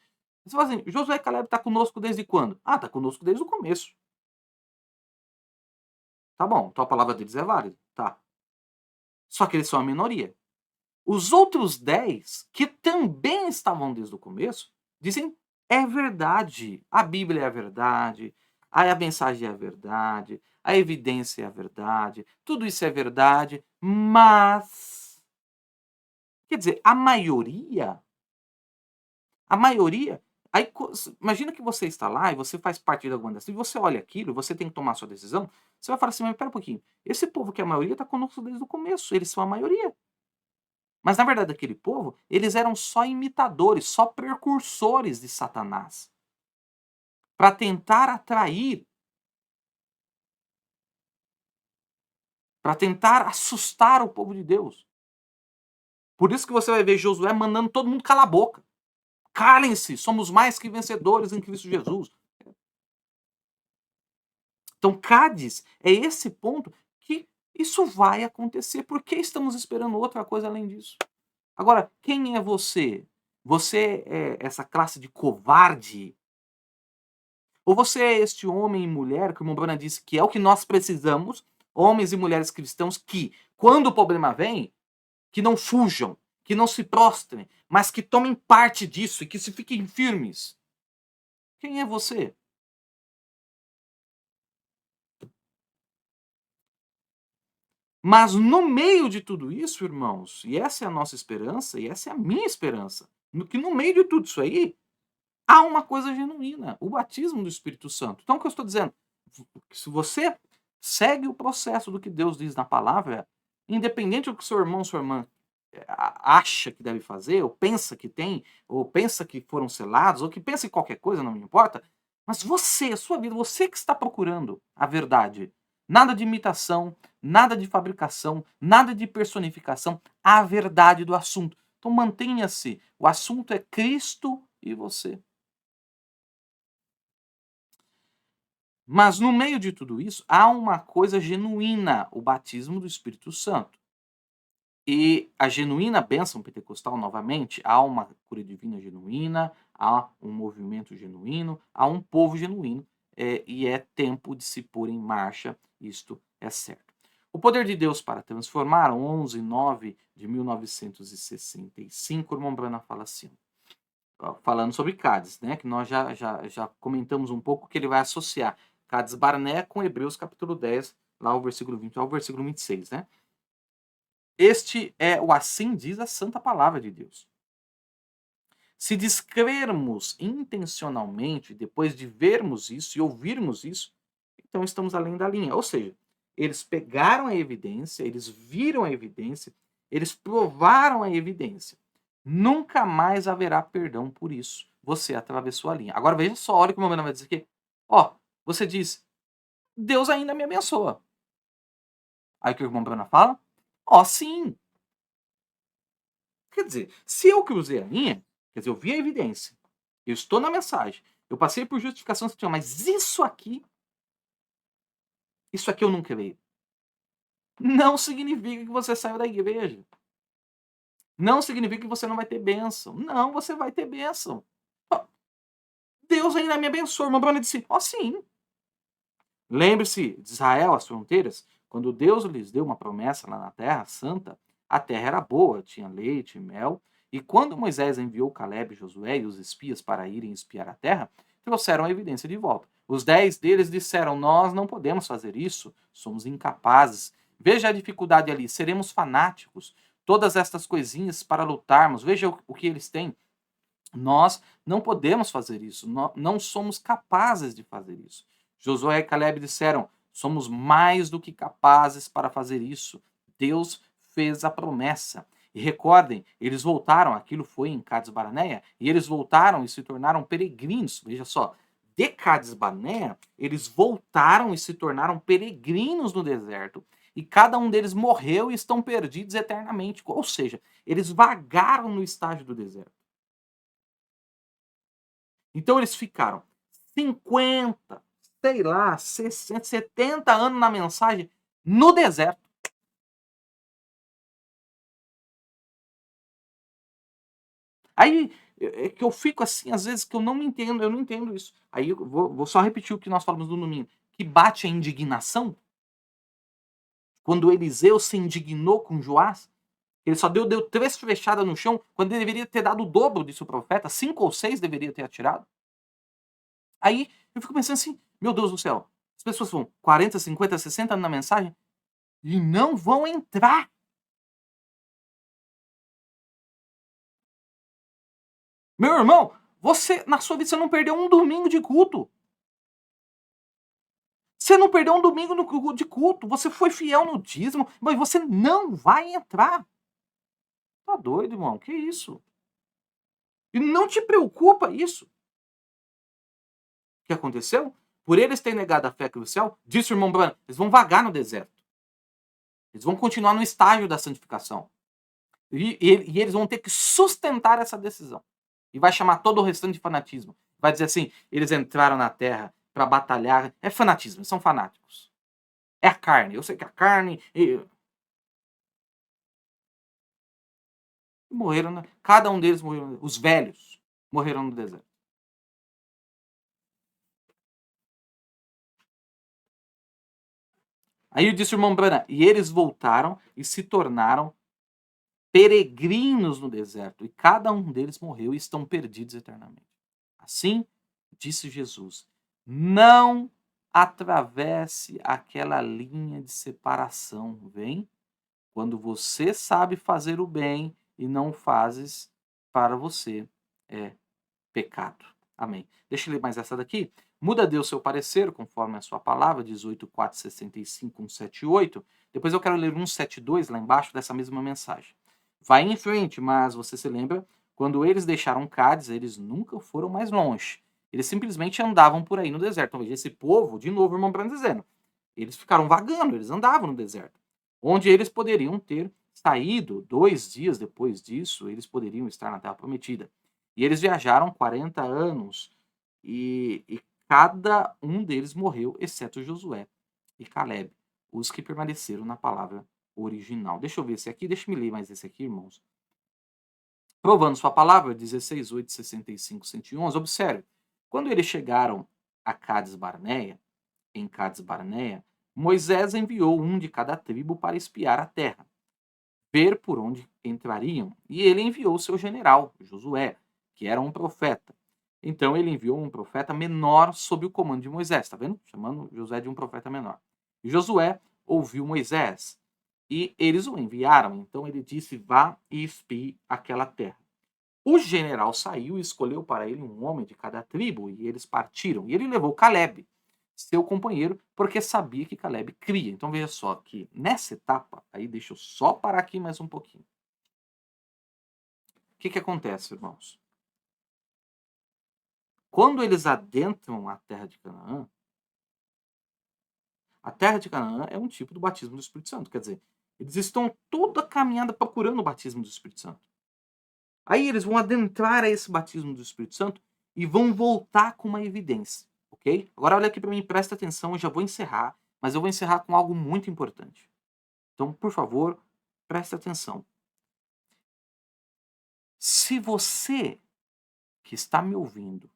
A: Você fala assim, Josué e Caleb tá conosco desde quando? Ah, tá conosco desde o começo. Tá bom, então a palavra deles é válida. Tá. Só que eles são a minoria. Os outros 10, que também estavam desde o começo, dizem, é verdade. A Bíblia é a verdade. A mensagem é a verdade. A evidência é a verdade. Tudo isso é verdade. Mas, quer dizer, a maioria, aí imagina que você está lá e você faz parte de alguma dessas, e você olha aquilo, você tem que tomar sua decisão, você vai falar assim, mas espera um pouquinho, esse povo que é a maioria está conosco desde o começo, eles são a maioria. Mas na verdade aquele povo, eles eram só imitadores, só precursores de Satanás, para tentar atrair, para tentar assustar o povo de Deus. Por isso que você vai ver Josué mandando todo mundo calar a boca. Calem-se, somos mais que vencedores em Cristo Jesus. Então, Cádiz é esse ponto que isso vai acontecer. Por que estamos esperando outra coisa além disso? Agora, quem é você? Você é essa classe de covarde? Ou você é este homem e mulher, que o Mombrana disse que é o que nós precisamos, homens e mulheres cristãos que, quando o problema vem, que não fujam, que não se prostrem, mas que tomem parte disso e que se fiquem firmes? Quem é você? Mas no meio de tudo isso, irmãos, e essa é a nossa esperança, e essa é a minha esperança, que no meio de tudo isso aí, há uma coisa genuína, o batismo do Espírito Santo. Então, o que eu estou dizendo? Se você segue o processo do que Deus diz na palavra, independente do que seu irmão, sua irmã acha que deve fazer, ou pensa que tem, ou pensa que foram selados, ou que pensa em qualquer coisa, não me importa, mas você, a sua vida, você que está procurando a verdade. Nada de imitação, nada de fabricação, nada de personificação, a verdade do assunto. Então mantenha-se. O assunto é Cristo e você. Mas no meio de tudo isso, há uma coisa genuína, o batismo do Espírito Santo. E a genuína bênção pentecostal, novamente, há uma cura divina genuína, há um movimento genuíno, há um povo genuíno, e é tempo de se pôr em marcha, isto é certo. O poder de Deus para transformar, 11/9 de 1965, o irmão Brana fala assim, falando sobre Cádiz, né, que nós já comentamos um pouco que ele vai associar Cádiz Barnea com Hebreus capítulo 10, lá o versículo 20 ao versículo 26, né? Este é o assim diz a santa palavra de Deus. Se descrermos intencionalmente, depois de vermos isso e ouvirmos isso, então estamos além da linha. Ou seja, eles pegaram a evidência, eles viram a evidência, eles provaram a evidência. Nunca mais haverá perdão por isso. Você atravessou a linha. Agora veja só, olha o que o momento vai dizer aqui. Ó, você diz, Deus ainda me abençoa. Aí o que o irmão Brana fala? Ó, sim. Quer dizer, se eu cruzei a linha, quer dizer, eu vi a evidência, eu estou na mensagem, eu passei por justificação sexual, mas isso aqui eu não creio. Não significa que você saiu da igreja. Não significa que você não vai ter bênção. Não, você vai ter bênção. Deus ainda me abençoa. O irmão Bruno disse, sim. Lembre-se de Israel, as fronteiras, quando Deus lhes deu uma promessa lá na terra santa, a terra era boa, tinha leite e mel, e quando Moisés enviou Caleb, Josué e os espias para irem espiar a terra, trouxeram a evidência de volta. Os 10 deles disseram, nós não podemos fazer isso, somos incapazes. Veja a dificuldade ali, seremos fanáticos. Todas estas coisinhas para lutarmos, veja o que eles têm. Nós não podemos fazer isso, não somos capazes de fazer isso. Josué e Caleb disseram, somos mais do que capazes para fazer isso. Deus fez a promessa. E recordem, eles voltaram, aquilo foi em Cades Barnea, e eles voltaram e se tornaram peregrinos. Veja só, de Cades Barnea, eles voltaram e se tornaram peregrinos no deserto. e cada um deles morreu e estão perdidos eternamente. Ou seja, eles vagaram no estágio do deserto. Então eles ficaram 50, sei lá, 60, 70 anos na mensagem no deserto. Aí é que eu fico assim, às vezes, que eu não me entendo, eu não entendo isso. Aí eu vou só repetir o que nós falamos no domingo, que bate a indignação, quando Eliseu se indignou com Joás, ele só deu 3 flechadas no chão, quando ele deveria ter dado o dobro disso o profeta, 5 ou 6 deveria ter atirado. Aí eu fico pensando assim: "Meu Deus do céu, as pessoas vão 40, 50, 60 na mensagem e não vão entrar". Meu irmão, você na sua vida você não perdeu um domingo de culto. Você não perdeu um domingo de culto, você foi fiel no dízimo, mas você não vai entrar. Tá doido, irmão, que isso? E não te preocupa isso. O que aconteceu? Por eles terem negado a fé crucial, disse o irmão Branham, eles vão vagar no deserto. Eles vão continuar no estágio da santificação. E eles vão ter que sustentar essa decisão. E vai chamar todo o restante de fanatismo. Vai dizer assim: eles entraram na terra para batalhar. É fanatismo, são fanáticos. É a carne. Eu sei que a carne. Morreram, cada um deles morreu. Os velhos morreram no deserto. Aí disse o irmão Branham, e eles voltaram e se tornaram peregrinos no deserto, e cada um deles morreu e estão perdidos eternamente. Assim, disse Jesus, não atravesse aquela linha de separação, vem? Quando você sabe fazer o bem e não o fazes, para você é pecado. Amém. Deixa eu ler mais essa daqui. Muda Deus seu parecer, conforme a sua palavra, 18, 4, 65, 178. Depois eu quero ler 172 lá embaixo dessa mesma mensagem. Vai em frente, mas você se lembra, quando eles deixaram Cádiz, eles nunca foram mais longe. Eles simplesmente andavam por aí no deserto. Então, veja, esse povo, de novo, o irmão Branham dizendo, eles ficaram vagando, eles andavam no deserto. Onde eles poderiam ter saído 2 dias depois disso, eles poderiam estar na Terra Prometida. E eles viajaram 40 anos e cada um deles morreu, exceto Josué e Caleb, os que permaneceram na palavra original. Deixa eu ver esse aqui, deixa eu me ler mais esse aqui, irmãos. Provando sua palavra, 16, 8, 65, 111. Observe, quando eles chegaram a Cades Barneia, em Cades Barneia, Moisés enviou um de cada tribo para espiar a terra, ver por onde entrariam. E ele enviou seu general, Josué, que era um profeta. Então ele enviou um profeta menor sob o comando de Moisés, está vendo? Chamando Josué de um profeta menor. E Josué ouviu Moisés e eles o enviaram. Então ele disse: vá e espie aquela terra. O general saiu e escolheu para ele um homem de cada tribo e eles partiram. E ele levou Caleb, seu companheiro, porque sabia que Caleb cria. Então veja só que nessa etapa, aí deixa eu só parar aqui mais um pouquinho. O que acontece, irmãos? Quando eles adentram a terra de Canaã é um tipo do batismo do Espírito Santo. Quer dizer, eles estão toda a caminhada procurando o batismo do Espírito Santo. Aí eles vão adentrar a esse batismo do Espírito Santo e vão voltar com uma evidência, ok? Agora olha aqui para mim, presta atenção, eu já vou encerrar, mas eu vou encerrar com algo muito importante. Então, por favor, presta atenção. Se você que está me ouvindo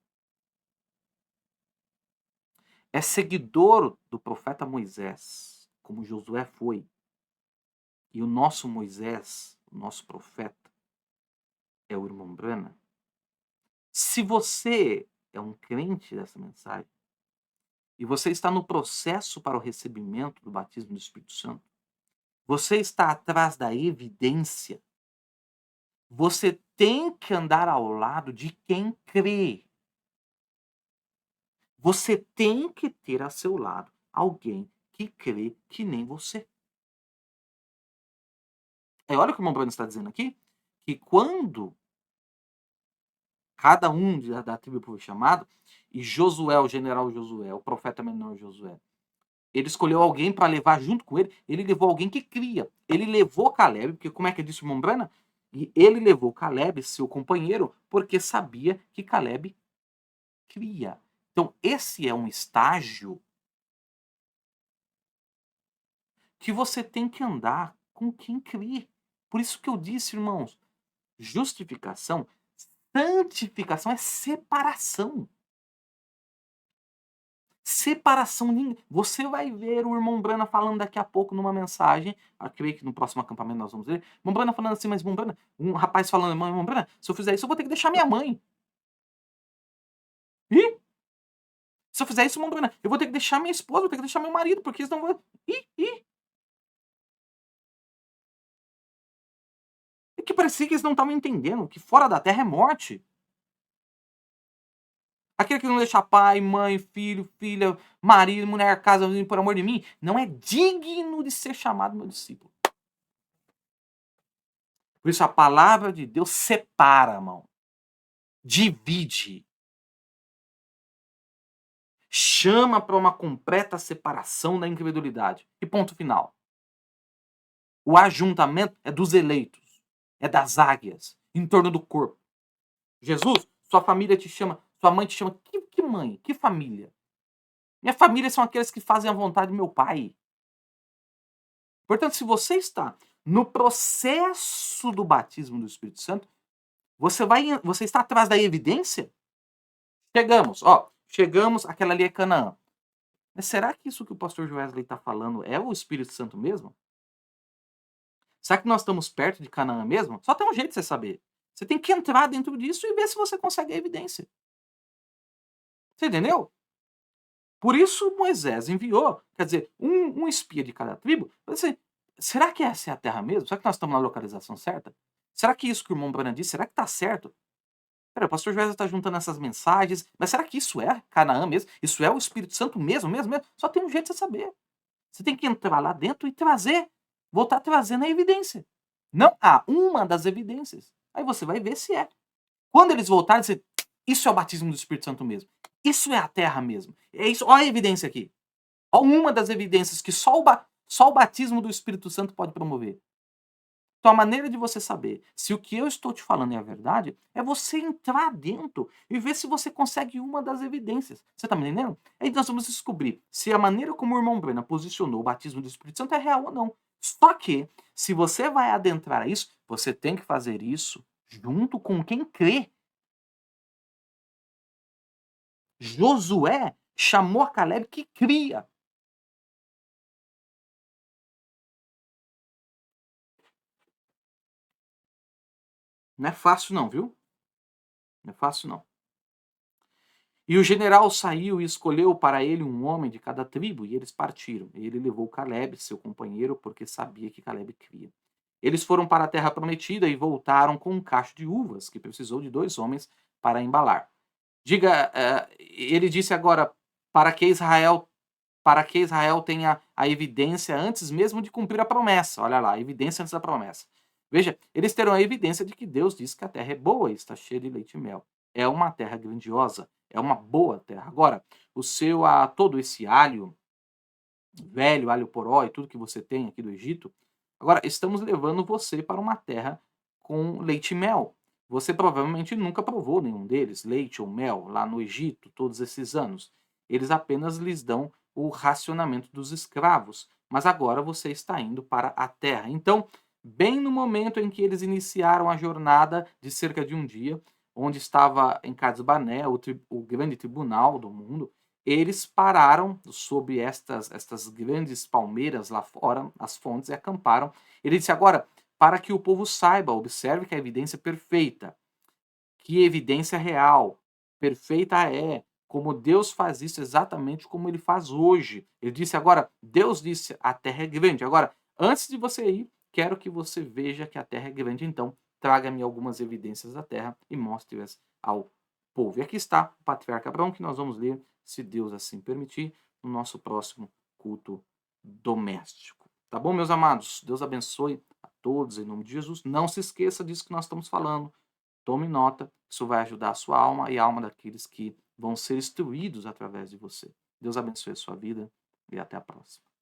A: é seguidor do profeta Moisés, como Josué foi, e o nosso Moisés, o nosso profeta, é o irmão Branham, se você é um crente dessa mensagem, e você está no processo para o recebimento do batismo do Espírito Santo, você está atrás da evidência, você tem que andar ao lado de quem crê. Você tem que ter a seu lado alguém que crê que nem você. Olha o que o irmão Bruno está dizendo aqui, que quando cada um da tribo foi chamado, e Josué, o general Josué, o profeta menor Josué, Ele escolheu alguém para levar junto com ele. Ele levou alguém que cria. Ele levou Caleb, porque como é que disse o irmão Brana? E ele levou Caleb, seu companheiro, porque sabia que Caleb cria. Então, esse é um estágio que você tem que andar com quem crê. Por isso que eu disse, irmãos, justificação, santificação é separação. Separação. Você vai ver o irmão Brana falando daqui a pouco numa mensagem. Eu creio que no próximo acampamento nós vamos ver. Irmão Brana falando assim, mas irmão Brana, um rapaz falando, irmão Brana, se eu fizer isso, eu vou ter que deixar minha mãe. E se eu fizer isso, irmão Brana, eu vou ter que deixar minha esposa, vou ter que deixar meu marido, porque eles não vão. É que parecia que eles não estavam entendendo que fora da terra é morte. Aquele que não deixa pai, mãe, filho, filha, marido, mulher, casa, por amor de mim, não é digno de ser chamado meu discípulo. Por isso a palavra de Deus separa, irmão. Divide. Chama para uma completa separação da incredulidade. E ponto final. O ajuntamento é dos eleitos, é das águias, em torno do corpo. Jesus, sua família te chama, sua mãe te chama. Que mãe? Que família? Minha família são aqueles que fazem a vontade do meu pai. Portanto, se você está no processo do batismo do Espírito Santo, você está atrás da evidência? Chegamos, aquela ali é Canaã. Mas será que isso que o pastor Wesley está falando é o Espírito Santo mesmo? Será que nós estamos perto de Canaã mesmo? Só tem um jeito de você saber. Você tem que entrar dentro disso e ver se você consegue a evidência. Você entendeu? Por isso Moisés enviou, quer dizer, um espia de cada tribo. Assim, será que essa é a terra mesmo? Será que nós estamos na localização certa? Será que isso que o irmão Branham disse, será que está certo? Pera, o pastor Joel está juntando essas mensagens, mas será que isso é Canaã mesmo? Isso é o Espírito Santo mesmo? Só tem um jeito de você saber. Você tem que entrar lá dentro e trazer, voltar trazendo a evidência. Não há uma das evidências. Aí você vai ver se é. Quando eles voltarem, você, isso é o batismo do Espírito Santo mesmo. Isso é a terra mesmo. É isso. Olha a evidência aqui. Olha uma das evidências que só o batismo do Espírito Santo pode promover. Então, a maneira de você saber se o que eu estou te falando é a verdade é você entrar dentro e ver se você consegue uma das evidências. Você está me entendendo? Aí nós vamos descobrir se a maneira como o irmão Brena posicionou o batismo do Espírito Santo é real ou não. Só que, se você vai adentrar a isso, você tem que fazer isso junto com quem crê. Josué chamou a Caleb que cria. Não é fácil não, viu? Não é fácil não. E o general saiu e escolheu para ele um homem de cada tribo, e eles partiram. Ele levou Caleb, seu companheiro, porque sabia que Caleb cria. Eles foram para a terra prometida e voltaram com um cacho de uvas, que precisou de 2 homens para embalar. Diga, ele disse agora, para que Israel tenha a evidência antes mesmo de cumprir a promessa. Olha lá, a evidência antes da promessa. Veja, eles terão a evidência de que Deus disse que a terra é boa e está cheia de leite e mel. É uma terra grandiosa, é uma boa terra. Agora, todo esse alho, velho, alho poró e tudo que você tem aqui do Egito, agora estamos levando você para uma terra com leite e mel. Você provavelmente nunca provou nenhum deles, leite ou mel, lá no Egito, todos esses anos. Eles apenas lhes dão o racionamento dos escravos. Mas agora você está indo para a terra. Então, bem no momento em que eles iniciaram a jornada de cerca de um dia, onde estava em Cades Barnea, o grande tribunal do mundo, eles pararam sob estas grandes palmeiras lá fora, as fontes, e acamparam. Ele disse agora, para que o povo saiba, observe que a evidência perfeita, que evidência real, perfeita é, como Deus faz isso exatamente como ele faz hoje. Ele disse agora, Deus disse, a terra é grande. Agora, antes de você ir, quero que você veja que a terra é grande, então traga-me algumas evidências da terra e mostre-as ao povo. E aqui está o patriarca Abraão, que nós vamos ler, se Deus assim permitir, no nosso próximo culto doméstico. Tá bom, meus amados? Deus abençoe a todos em nome de Jesus. Não se esqueça disso que nós estamos falando. Tome nota, isso vai ajudar a sua alma e a alma daqueles que vão ser instruídos através de você. Deus abençoe a sua vida. e até a próxima.